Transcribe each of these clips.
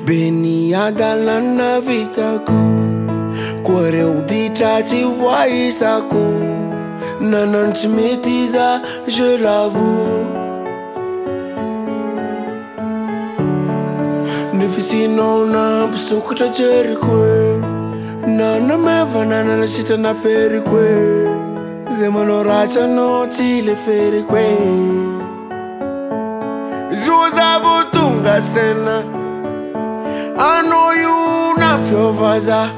Beniada lá na vida Correu de tati vai saco Nanan te metiza, je l'avoue Nefisi no na psukuta jeri kwe Nana meva nana na shita na feri kwe Zema no racha no chile feri kwe Zuza butunga sena I know you na pure vaza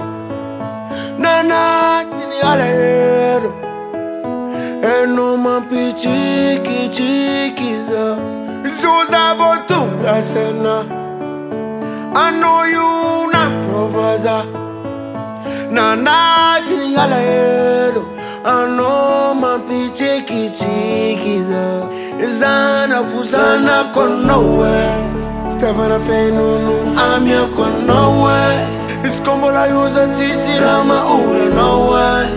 Nana tini alero Eno mampi chiki chikiza Zuza butunga sena I know you na pure vaza Nana tini alero I know mampi chiki chikiza Zana kuzana konowe Tavana fenunu amia konowe Iskombola yuza tisira maura nowe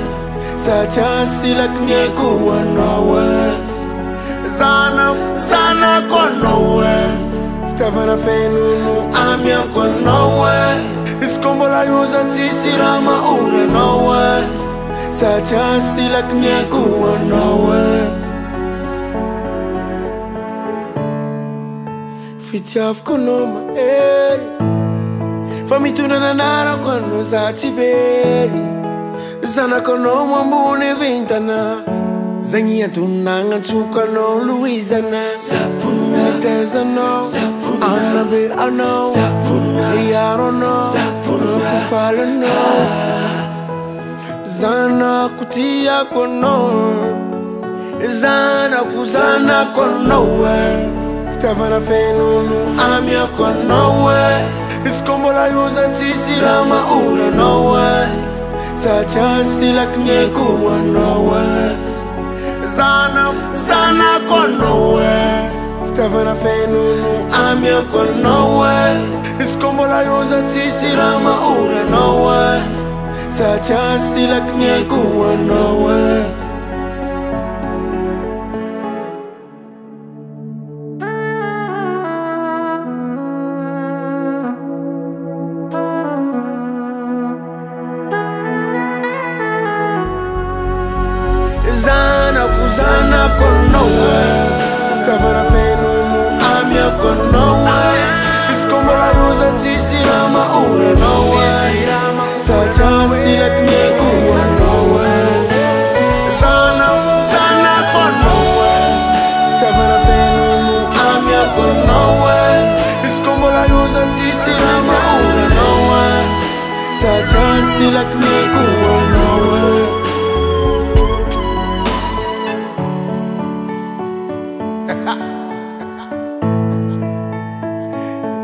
Sajasi laknye kuwa nowe Zana konowe Tavana fenunu amia konowe Iskombola yuza tisira maura nowe Sajasi laknye kuwa nowe Fitiaf konoma Fami tunanana kono za tiveri Zana konoma mbune vintana Zanyia tunanga tukano Louisana Safuna Metezano Safuna Anabe ano Safuna Yarono Safuna Kufalano Zana kutia kono Zana kuzana konowe Tavana fenunu amia konowe Iskombola yuza tisira maura nowe Sajasi laknye kuwa nowe Zana konowe Tavana fenunu amia konowe Iskombola yuza tisira maura nowe Sajasi laknye kuwa nowe Zana konowe Tavana fenunu amia konowe Iskombola yuza tisira maura nowe Sajasi laknye kuwa nowe Zana konowe Tavana fenunu amia konowe Iskombola yuza tisira maura nowe Sajasi laknye kuwa nowe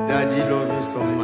Daddy love you so much.